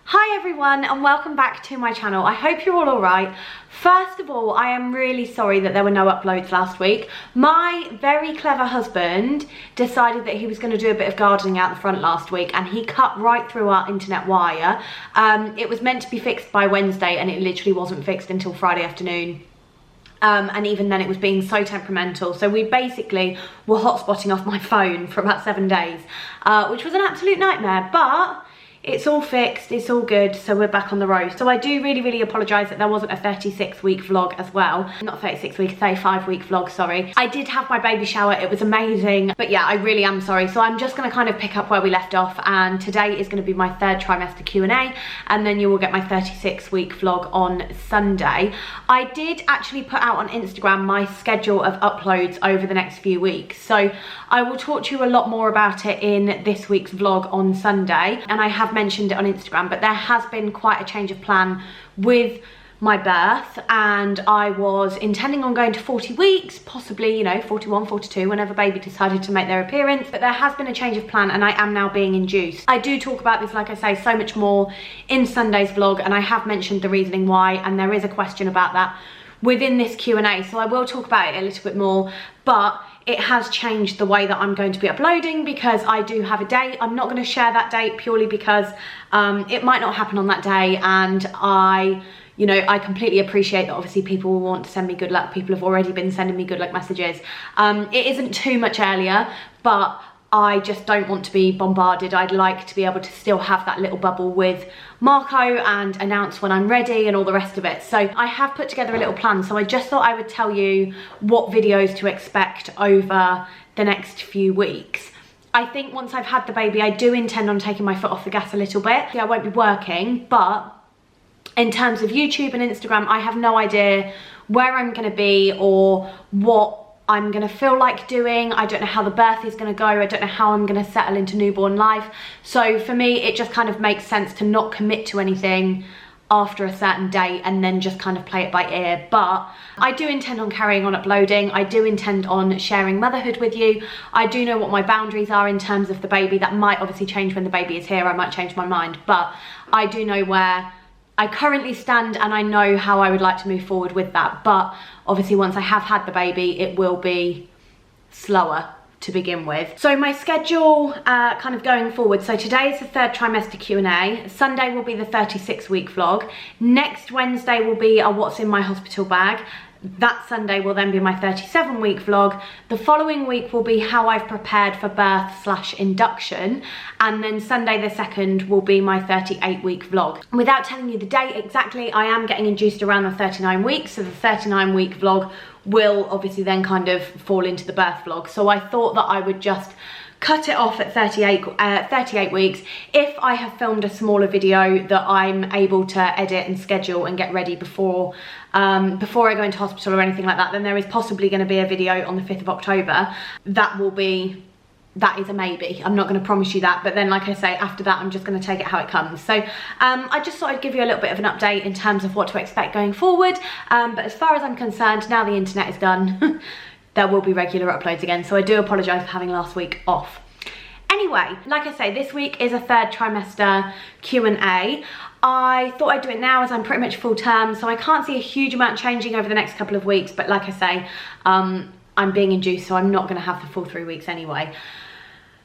Hi everyone and welcome back to my channel. I hope you're all alright. First of all, I am really sorry that there were no uploads last week. My very clever husband decided that he was going to do a bit of gardening out the front last week and he cut right through our internet wire. It was meant to be fixed by Wednesday and it literally wasn't fixed until Friday afternoon. And even then it was being so temperamental. So we basically were hotspotting off my phone for about 7 days, which was an absolute nightmare, but it's all fixed, it's all good, so we're back on the road. So I do really apologise that there wasn't a 36-week vlog as well. Not 36 week, 35-week vlog, sorry. I did have my baby shower, it was amazing. But yeah, I really am sorry. So I'm just gonna kind of pick up where we left off, and today is gonna be my third trimester Q&A, and then you will get my 36-week vlog on Sunday. I did actually put out on Instagram my schedule of uploads over the next few weeks. So I will talk to you a lot more about it in this week's vlog on Sunday. And I have mentioned it on Instagram, but there has been quite a change of plan with my birth, and I was intending on going to 40 weeks, possibly, you know, 41, 42, whenever baby decided to make their appearance. But there has been a change of plan and I am now being induced. I do talk about this, like I say, so much more in Sunday's vlog, and I have mentioned the reasoning why, and there is a question about that within this Q&A, so I will talk about it a little bit more. But it has changed the way that I'm going to be uploading because I do have a date. I'm not going to share that date purely because it might not happen on that day, and I completely appreciate that obviously people will want to send me good luck. People have already been sending me good luck messages. It isn't too much earlier, but I just don't want to be bombarded. I'd like to be able to still have that little bubble with Marco and announce when I'm ready and all the rest of it. So I have put together a little plan. So I just thought I would tell you what videos to expect over the next few weeks. I think once I've had the baby, I do intend on taking my foot off the gas a little bit. Yeah, I won't be working, but in terms of YouTube and Instagram, I have no idea where I'm going to be or what I'm gonna feel like doing. I don't know how the birth is gonna go. I don't know how I'm gonna settle into newborn life. So for me, it just kind of makes sense to not commit to anything after a certain date and then just kind of play it by ear. But I do intend on carrying on uploading. I do intend on sharing motherhood with you. I do know what my boundaries are in terms of the baby. That might obviously change when the baby is here. I might change my mind, but I do know where I currently stand and I know how I would like to move forward with that. But obviously once I have had the baby, it will be slower to begin with. So my schedule kind of going forward. So today is the third trimester Q&A. Sunday will be the 36-week vlog. Next Wednesday will be a what's in my hospital bag. That Sunday will then be my 37-week vlog. The following week will be how I've prepared for birth/induction. And then Sunday the 2nd will be my 38-week vlog. Without telling you the date exactly, I am getting induced around the 39 weeks. So the 39-week vlog will obviously then kind of fall into the birth vlog. So I thought that I would just cut it off at 38 weeks. If I have filmed a smaller video that I'm able to edit and schedule and get ready before I go into hospital or anything like that, then there is possibly going to be a video on the 5th of October. That is a maybe. I'm not going to promise you that, but then like I say, after that I'm just going to take it how it comes. So I just thought I'd give you a little bit of an update in terms of what to expect going forward. But as far as I'm concerned, now the internet is done, there will be regular uploads again. So I do apologise for having last week off. Anyway, like I say, this week is a third trimester Q&A. I thought I'd do it now as I'm pretty much full term, so I can't see a huge amount changing over the next couple of weeks. But like I say, I'm being induced, so I'm not going to have the full 3 weeks anyway.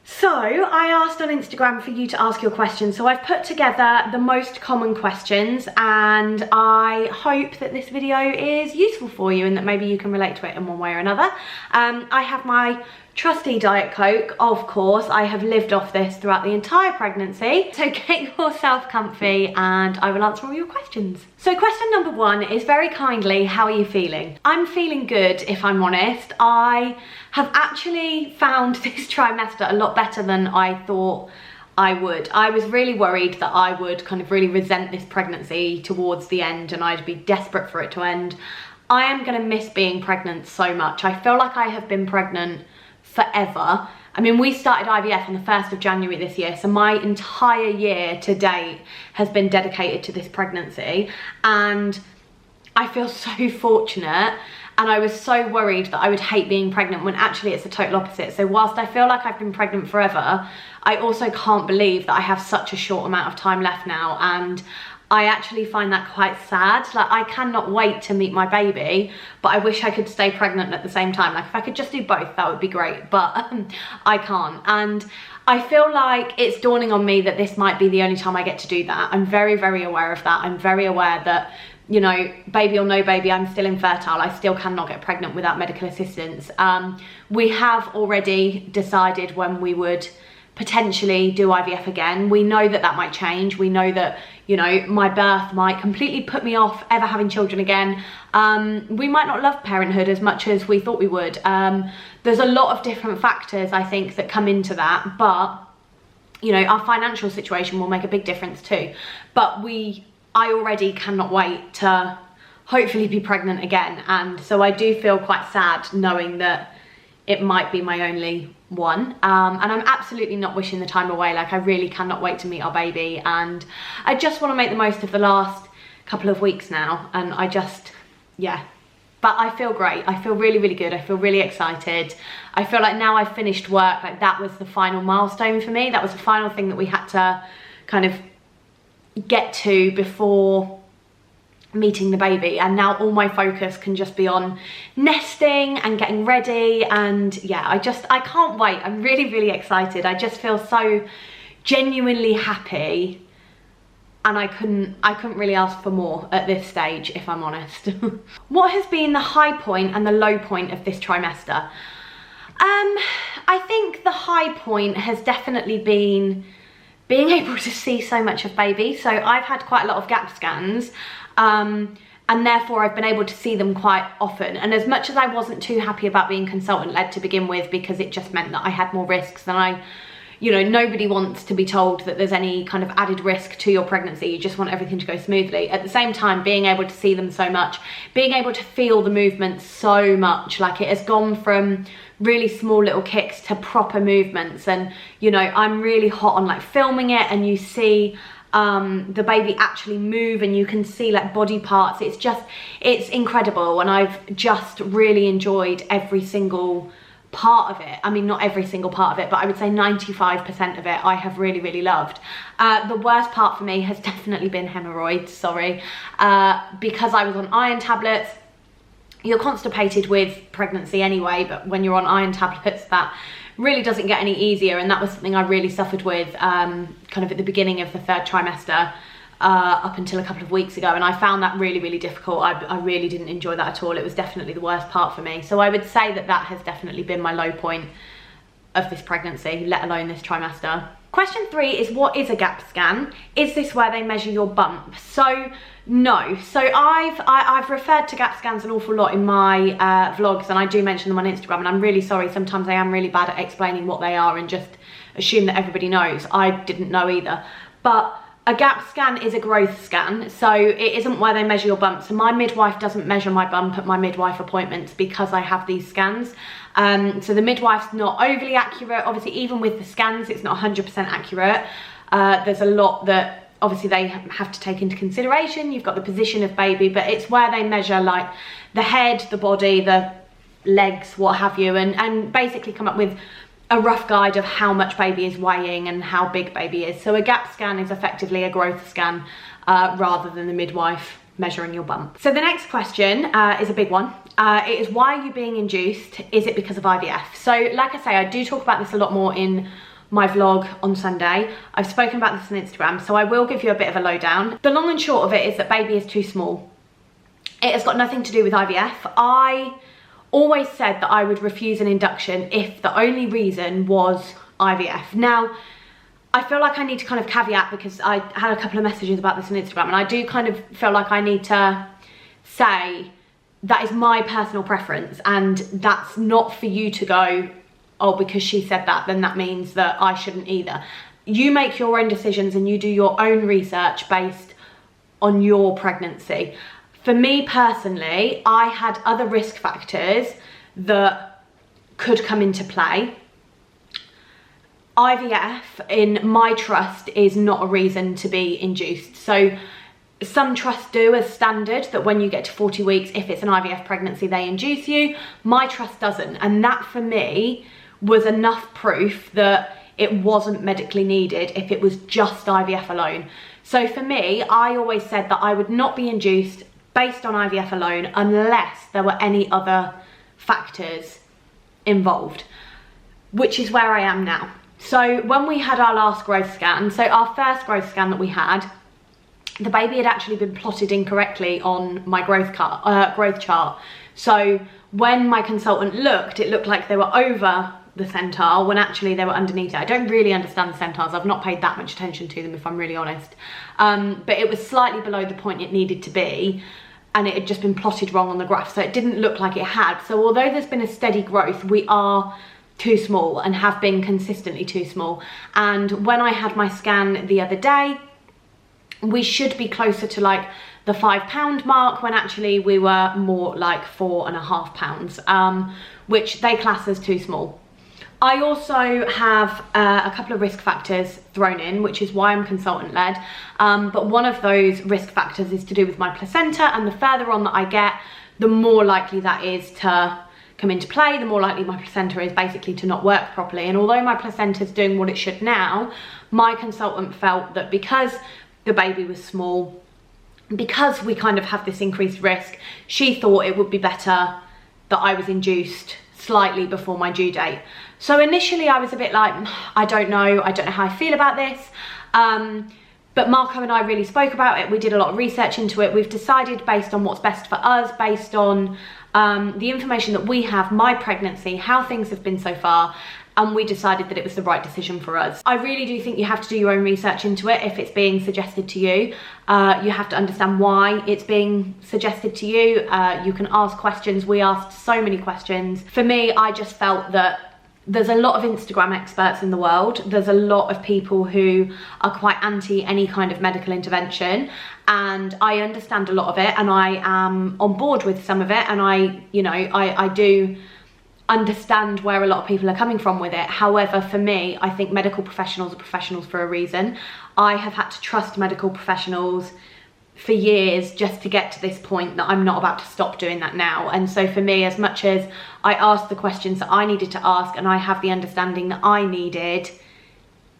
So I asked on Instagram for you to ask your questions. So I've put together the most common questions, and I hope that this video is useful for you and that maybe you can relate to it in one way or another. I have my trusty Diet Coke, of course. I have lived off this throughout the entire pregnancy. So get yourself comfy and I will answer all your questions. So question number 1 is very kindly, how are you feeling? I'm feeling good, if I'm honest. I have actually found this trimester a lot better than I thought I would. I was really worried that I would kind of really resent this pregnancy towards the end and I'd be desperate for it to end. I am going to miss being pregnant so much. I feel like I have been pregnant forever. I mean, we started IVF on the 1st of January this year, so my entire year to date has been dedicated to this pregnancy, and I feel so fortunate. And I was so worried that I would hate being pregnant, when actually it's the total opposite. So whilst I feel like I've been pregnant forever, I also can't believe that I have such a short amount of time left now, and I actually find that quite sad. Like, I cannot wait to meet my baby, but I wish I could stay pregnant at the same time. Like, if I could just do both, that would be great, but I can't. And I feel like it's dawning on me that this might be the only time I get to do that. I'm very, very aware of that. I'm very aware that, you know, baby or no baby, I'm still infertile. I still cannot get pregnant without medical assistance. We have already decided when we would potentially do IVF again. We know that that might change. We know that, you know, my birth might completely put me off ever having children again. We might not love parenthood as much as we thought we would. There's a lot of different factors, I think, that come into that, but, you know, our financial situation will make a big difference too. But I already cannot wait to hopefully be pregnant again. And so I do feel quite sad knowing that it might be my only one. And I'm absolutely not wishing the time away. Like, I really cannot wait to meet our baby, and I just want to make the most of the last couple of weeks now. And I just, yeah, but I feel great. I feel really, really good. I feel really excited. I feel like now I've finished work, like that was the final milestone for me. That was the final thing that we had to kind of get to before meeting the baby, and now all my focus can just be on nesting and getting ready. And yeah, I can't wait. I'm really, really excited. I just feel so genuinely happy, and I couldn't really ask for more at this stage, if I'm honest. What has been the high point and the low point of this trimester? I think the high point has definitely been being able to see so much of baby. So I've had quite a lot of gap scans, and therefore I've been able to see them quite often. And as much as I wasn't too happy about being consultant led to begin with, because it just meant that I had more risks than you know, nobody wants to be told that there's any kind of added risk to your pregnancy. You just want everything to go smoothly. At the same time, being able to see them so much, being able to feel the movement so much, like it has gone from really small little kicks to proper movements. And, you know, I'm really hot on like filming it, and you see the baby actually move, and you can see like body parts. It's incredible. And I've just really enjoyed every single part of it. I mean, not every single part of it, but I would say 95% of it I have really, really loved. The worst part for me has definitely been hemorrhoids, sorry, because I was on iron tablets. You're constipated with pregnancy anyway, but when you're on iron tablets, that really doesn't get any easier. And that was something I really suffered with kind of at the beginning of the third trimester, up until a couple of weeks ago, and I found that really, really difficult. I really didn't enjoy that at all. It was definitely the worst part for me. So I would say that that has definitely been my low point of this pregnancy, let alone this trimester. Question 3 is, what is a gap scan? Is this where they measure your bump? So no. So I've referred to gap scans an awful lot in my vlogs, and I do mention them on Instagram, and I'm really sorry. Sometimes I am really bad at explaining what they are and just assume that everybody knows. I didn't know either. But a gap scan is a growth scan, so it isn't where they measure your bump. So my midwife doesn't measure my bump at my midwife appointments because I have these scans. So the midwife's not overly accurate. Obviously, even with the scans, it's not 100% accurate. There's a lot that obviously they have to take into consideration. You've got the position of baby, but it's where they measure like the head, the body, the legs, what have you, and basically come up with a rough guide of how much baby is weighing and how big baby is. So a gap scan is effectively a growth scan rather than the midwife measuring your bump. So the next question is a big one. It is, why are you being induced? Is it because of IVF? So like I say, I do talk about this a lot more in my vlog on Sunday. I've spoken about this on Instagram, so I will give you a bit of a lowdown. The long and short of it is that baby is too small. It has got nothing to do with IVF. I always said that I would refuse an induction if the only reason was IVF. Now, I feel like I need to kind of caveat, because I had a couple of messages about this on Instagram, and I do kind of feel like I need to say that is my personal preference, and that's not for you to go, oh, because she said that, then that means that I shouldn't either. You make your own decisions and you do your own research based on your pregnancy. For me personally, I had other risk factors that could come into play. IVF, in my trust, is not a reason to be induced. So Some trusts do as standard that when you get to 40 weeks, if it's an IVF pregnancy, they induce you. My trust doesn't. And that for me was enough proof that it wasn't medically needed if it was just IVF alone. So for me, I always said that I would not be induced based on IVF alone unless there were any other factors involved, which is where I am now. So when we had our last growth scan, so our first growth scan that we had, the baby had actually been plotted incorrectly on my growth chart. So when my consultant looked, it looked like they were over the centile when actually they were underneath it. I don't really understand the centiles. I've not paid that much attention to them, if I'm really honest. But it was slightly below the point it needed to be, and it had just been plotted wrong on the graph, so it didn't look like it had. So although there's been a steady growth, we are too small and have been consistently too small. And when I had my scan the other day, we should be closer to like the 5 pound mark, when actually we were more like 4.5 pounds, which they class as too small. I also have a couple of risk factors thrown in, which is why I'm consultant led. But one of those risk factors is to do with my placenta, and the further on that I get, the more likely that is to come into play, the more likely my placenta is basically to not work properly. And although my placenta is doing what it should now, my consultant felt that because the baby was small, because we kind of have this increased risk, she thought it would be better that I was induced slightly before my due date. So initially I was a bit like, I don't know how I feel about this. But Marco and I really spoke about it. We did a lot of research into it. We've decided based on what's best for us, based on the information that we have, my pregnancy, how things have been so far, and we decided that it was the right decision for us. I really do think you have to do your own research into it if it's being suggested to you. You have to understand why it's being suggested to you. You can ask questions. We asked so many questions. For me, I just felt that there's a lot of Instagram experts in the world. There's a lot of people who are quite anti any kind of medical intervention, and I understand a lot of it, and I am on board with some of it, and I do understand where a lot of people are coming from with it. However, for me, I think medical professionals are professionals for a reason. I have had to trust medical professionals for years just to get to this point that I'm not about to stop doing that now. And so for me, as much as I asked the questions that I needed to ask and I have the understanding that I needed,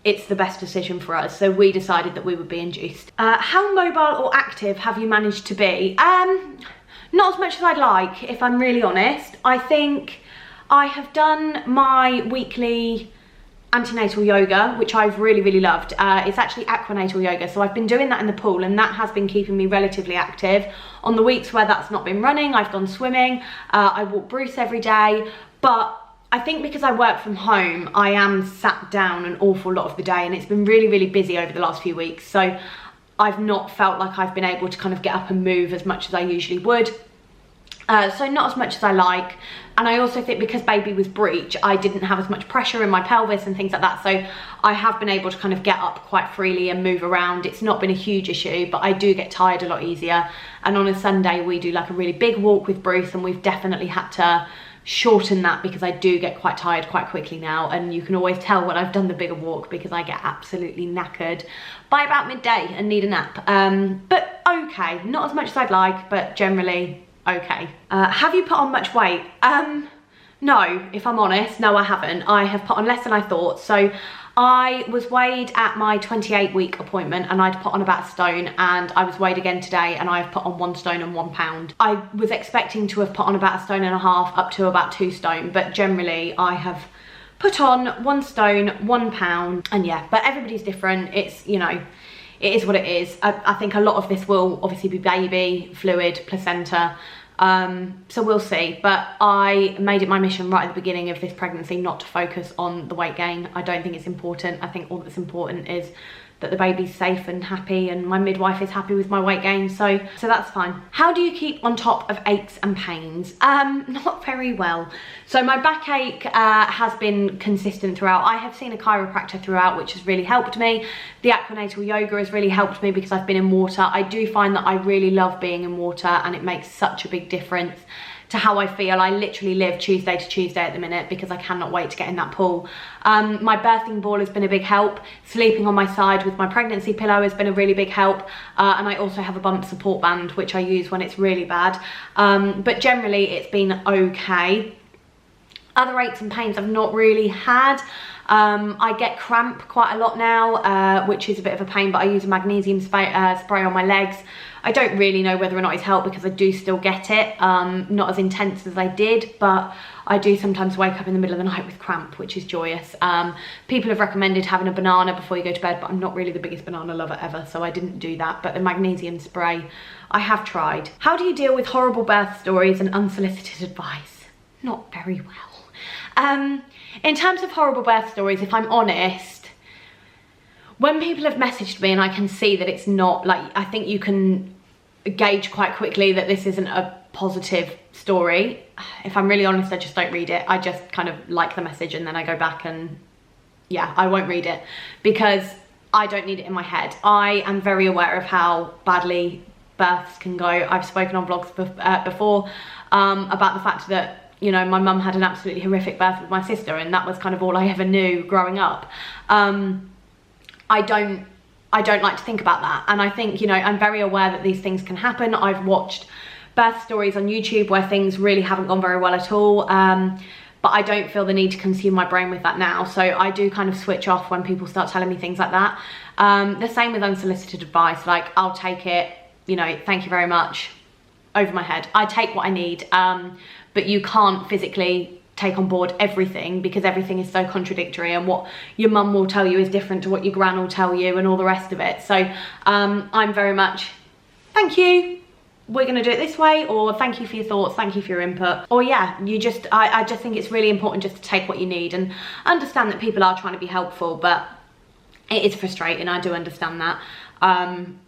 it's the best decision for us. So we decided that we would be induced. How mobile or active have you managed to be? Not as much as I'd like, if I'm really honest. I think I have done my weekly antenatal yoga, which I've really loved. It's actually aquanatal yoga, so I've been doing that in the pool, and that has been keeping me relatively active. On the weeks where that's not been running, I've gone swimming. I walk Bruce every day, but I think because I work from home, I am sat down an awful lot of the day, and it's been really busy over the last few weeks, so I've not felt like I've been able to kind of get up and move as much as I usually would. So not as much as I like. And I also think because baby was breech, I didn't have as much pressure in my pelvis and things like that. So I have been able to kind of get up quite freely and move around. It's not been a huge issue, but I do get tired a lot easier. And on a Sunday, we do like a really big walk with Bruce, and we've definitely had to shorten that because I do get quite tired quite quickly now. And you can always tell when I've done the bigger walk because I get absolutely knackered by about midday and need a nap. But okay, not as much as I'd like, but generally okay. Have you put on much weight? No, if I'm honest, no, I haven't. I have put on less than I thought. So I was weighed at my 28-week appointment, and I'd put on about 1 stone, and I was weighed again today, and I've put on 1 stone and 1 pound. I was expecting to have put on about 1.5 stones up to about 2 stone, but generally I have put on 1 stone, 1 pound, and yeah, but everybody's different. It's, you know, it is what it is. I think a lot of this will obviously be baby, fluid, placenta, so we'll see. But I made it my mission right at the beginning of this pregnancy not to focus on the weight gain. I don't think it's important. I think all that's important is that the baby's safe and happy, and my midwife is happy with my weight gain, so that's fine. How do you keep on top of aches and pains? Not very well. So my backache has been consistent throughout. I have seen a chiropractor throughout, which has really helped me. The aquanatal yoga has really helped me because I've been in water. I do find that I really love being in water, and it makes such a big difference to how I feel. I literally live Tuesday to Tuesday at the minute because I cannot wait to get in that pool. My birthing ball has been a big help. Sleeping on my side with my pregnancy pillow has been a really big help. And I also have a bump support band, which I use when it's really bad. But generally it's been okay. Other aches and pains I've not really had. I get cramp quite a lot now, which is a bit of a pain, but I use a magnesium spray on my legs. I don't really know whether or not it's helped because I do still get it, not as intense as I did, but I do sometimes wake up in the middle of the night with cramp, which is joyous. People have recommended having a banana before you go to bed, but I'm not really the biggest banana lover ever, so I didn't do that. But the magnesium spray, I have tried. How do you deal with horrible birth stories and unsolicited advice? Not very well. In terms of horrible birth stories, if I'm honest, when people have messaged me and I can see that it's not, like, I think you can gauge quite quickly that this isn't a positive story. If I'm really honest, I just don't read it. I just kind of like the message and then I go back and yeah, I won't read it because I don't need it in my head. I am very aware of how badly births can go. I've spoken on vlogs before about the fact that, you know, my mum had an absolutely horrific birth with my sister and that was kind of all I ever knew growing up. I don't like to think about that. And I think, you know, I'm very aware that these things can happen. I've watched birth stories on YouTube where things really haven't gone very well at all. But I don't feel the need to consume my brain with that now. So I do kind of switch off when people start telling me things like that. The same with unsolicited advice. Like, I'll take it, you know, thank you very much, over my head. I take what I need. But you can't physically take on board everything because everything is so contradictory and what your mum will tell you is different to what your gran will tell you and all the rest of it. So I'm very much, thank you, we're gonna do it this way, or thank you for your thoughts, thank you for your input. Or yeah, I just think it's really important just to take what you need and understand that people are trying to be helpful, but it is frustrating, I do understand that.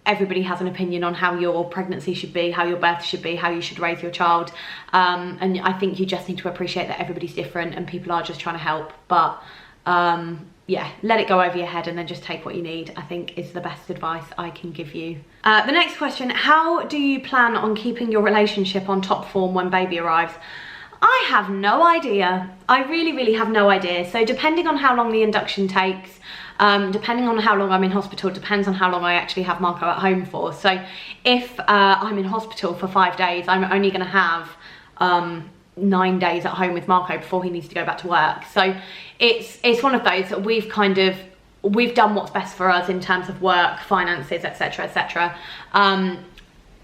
Everybody has an opinion on how your pregnancy should be, how your birth should be, how you should raise your child. And I think you just need to appreciate that everybody's different and people are just trying to help. But yeah, let it go over your head and then just take what you need, I think is the best advice I can give you. The next question, how do you plan on keeping your relationship on top form when baby arrives? I have no idea. I really have no idea. So depending on how long the induction takes, depending on how long I'm in hospital, depends on how long I actually have Marco at home for. So if I'm in hospital for 5 days, I'm only going to have 9 days at home with Marco before he needs to go back to work. So it's one of those that we've done what's best for us in terms of work, finances, etc, etc. And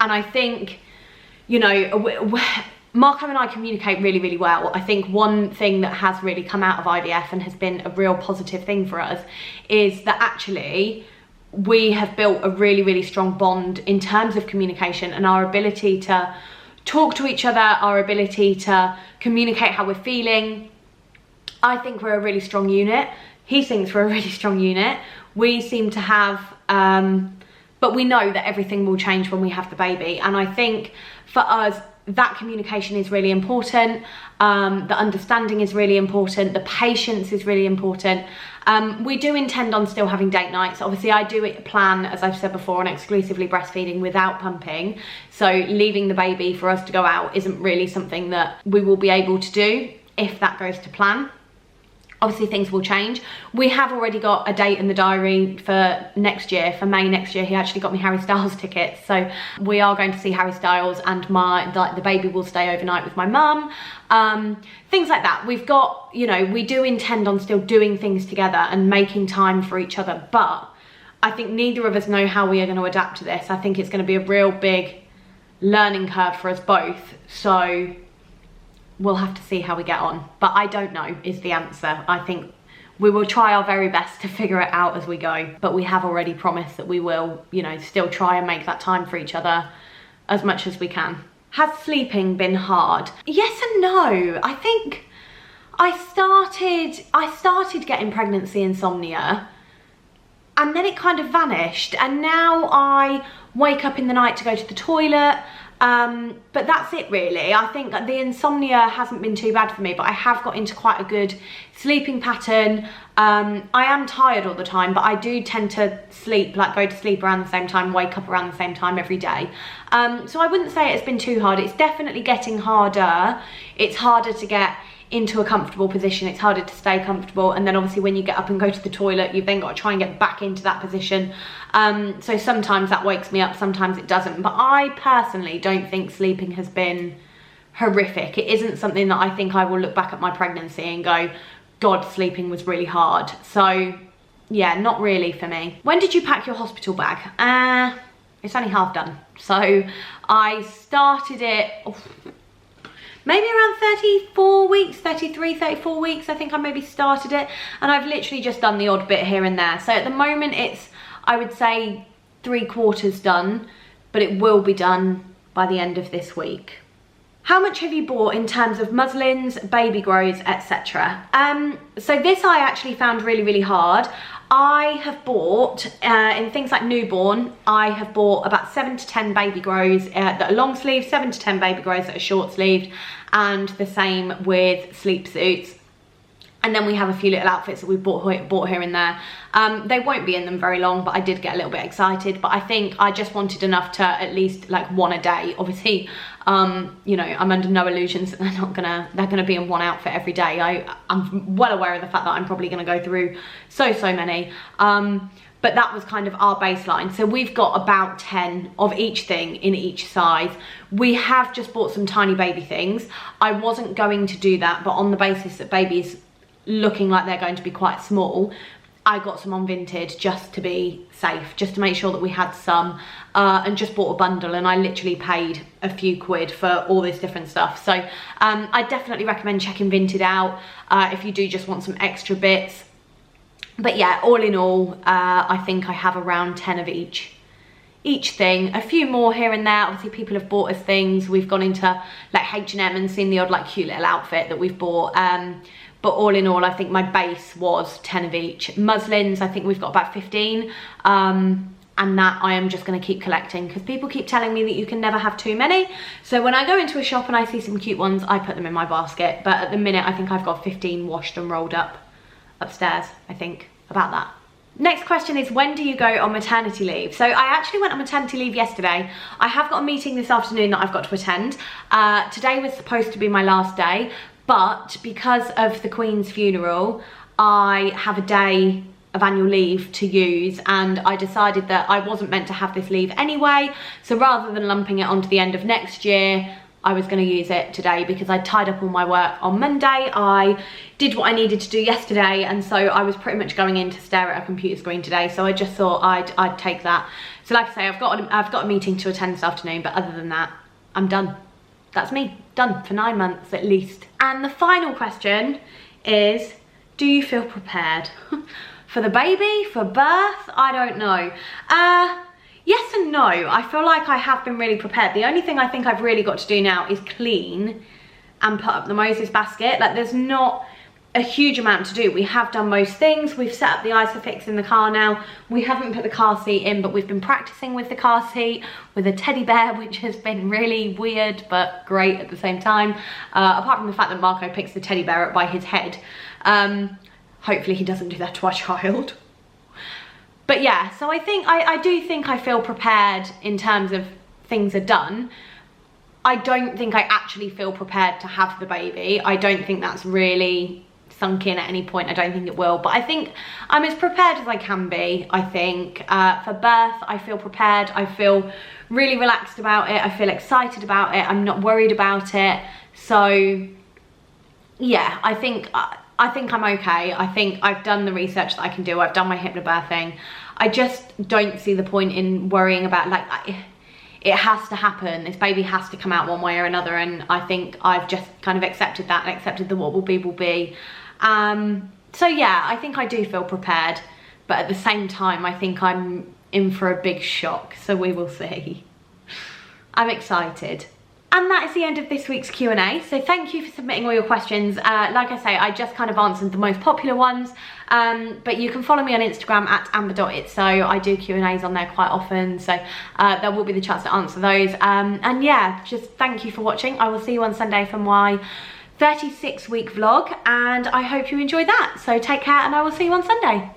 I think, you know, Marco and I communicate really well. I think one thing that has really come out of IVF and has been a real positive thing for us is that actually we have built a really strong bond in terms of communication and our ability to talk to each other, our ability to communicate how we're feeling. I think we're a really strong unit. He thinks we're a really strong unit. We seem to have, but we know that everything will change when we have the baby. And I think for us, that communication is really important, the understanding is really important, the patience is really important. We do intend on still having date nights. Obviously I do plan, as I've said before, on exclusively breastfeeding without pumping. So leaving the baby for us to go out isn't really something that we will be able to do if that goes to plan. Obviously things will change. We have already got a date in the diary for next year, for May next year. He actually got me Harry Styles tickets. So we are going to see Harry Styles and the baby will stay overnight with my mum. Things like that. We've got, you know, we do intend on still doing things together and making time for each other. But I think neither of us know how we are going to adapt to this. I think it's going to be a real big learning curve for us both. So we'll have to see how we get on, but I don't know is the answer. I think we will try our very best to figure it out as we go, but we have already promised that we will, you know, still try and make that time for each other as much as we can. Has sleeping been hard? Yes and no. I think I started getting pregnancy insomnia and then it kind of vanished, and now I wake up in the night to go to the toilet. But that's it really. I think the insomnia hasn't been too bad for me, but I have got into quite a good sleeping pattern. I am tired all the time, but I do tend to sleep, like go to sleep around the same time, wake up around the same time every day. So I wouldn't say it's been too hard. It's definitely getting harder. It's harder to get into a comfortable position. It's harder to stay comfortable, and then obviously when you get up and go to the toilet, you've then got to try and get back into that position. So sometimes that wakes me up, sometimes it doesn't. But I personally don't think sleeping has been horrific. It isn't something that I think I will look back at my pregnancy and go, God, sleeping was really hard. So yeah, not really for me. When did you pack your hospital bag? It's only half done. So I started it maybe around 34 weeks, 33, 34 weeks, I think I maybe started it. And I've literally just done the odd bit here and there. So at the moment it's, I would say, 3/4 done, but it will be done by the end of this week. How much have you bought in terms of muslins, baby grows, etc.? So this I actually found really, really hard. I have bought, in things like newborn, I have bought about 7 to 10 baby grows that are long sleeved, 7 to 10 baby grows that are short sleeved, and the same with sleep suits. And then we have a few little outfits that we've bought here and there. They won't be in them very long, but I did get a little bit excited. But I think I just wanted enough to at least like one a day. Obviously, you know, I'm under no illusions that they're gonna be in one outfit every day. I'm well aware of the fact that I'm probably gonna go through so many. But that was kind of our baseline. So we've got about 10 of each thing in each size. We have just bought some tiny baby things. I wasn't going to do that, but on the basis that babies looking like they're going to be quite small, I got some on Vinted just to be safe, just to make sure that we had some, and just bought a bundle, and I literally paid a few quid for all this different stuff. So I definitely recommend checking Vinted out if you do just want some extra bits. But yeah, all in all, I think I have around 10 of each thing. A few more here and there. Obviously people have bought us things. We've gone into like H&M and seen the odd like cute little outfit that we've bought. But all in all, I think my base was 10 of each. Muslins, I think we've got about 15. And that I am just gonna keep collecting, because people keep telling me that you can never have too many. So when I go into a shop and I see some cute ones, I put them in my basket. But at the minute, I think I've got 15 washed and rolled up upstairs, I think, about that. Next question is, when do you go on maternity leave? So I actually went on maternity leave yesterday. I have got a meeting this afternoon that I've got to attend. Today was supposed to be my last day, but because of the Queen's funeral, I have a day of annual leave to use, and I decided that I wasn't meant to have this leave anyway. So rather than lumping it onto the end of next year, I was going to use it today because I tied up all my work on Monday. I did what I needed to do yesterday, and so I was pretty much going in to stare at a computer screen today. So I just thought I'd take that. So like I say, I've got a meeting to attend this afternoon, but other than that, I'm done. That's me, done for 9 months at least. And the final question is, do you feel prepared for the baby, for birth? I don't know. Yes and no. I feel like I have been really prepared. The only thing I think I've really got to do now is clean and put up the Moses basket. Like, there's not a huge amount to do. We have done most things. We've set up the Isofix in the car now. We haven't put the car seat in, but we've been practicing with the car seat with a teddy bear, which has been really weird but great at the same time. Apart from the fact that Marco picks the teddy bear up by his head. Hopefully he doesn't do that to our child. But yeah, so I do think I feel prepared in terms of things are done. I don't think I actually feel prepared to have the baby. I don't think that's really sunk in at any point. I don't think it will, but I think I'm as prepared as I can be. I think for birth, I feel prepared. I feel really relaxed about it. I feel excited about it. I'm not worried about it. So yeah, I think I'm okay. I think I've done the research that I can do. I've done my hypnobirthing. I just don't see the point in worrying about, like, it has to happen. This baby has to come out one way or another, and I think I've just kind of accepted that and accepted that what will be will be. So yeah, I think I do feel prepared, but at the same time, I think I'm in for a big shock, so we will see. I'm excited. And that is the end of this week's Q&A. So thank you for submitting all your questions. Like I say, I just kind of answered the most popular ones. But you can follow me on Instagram at amber.it. So I do Q&As on there quite often. So there will be the chance to answer those. And yeah, just thank you for watching. I will see you on Sunday for my 36-week vlog. And I hope you enjoyed that. So take care and I will see you on Sunday.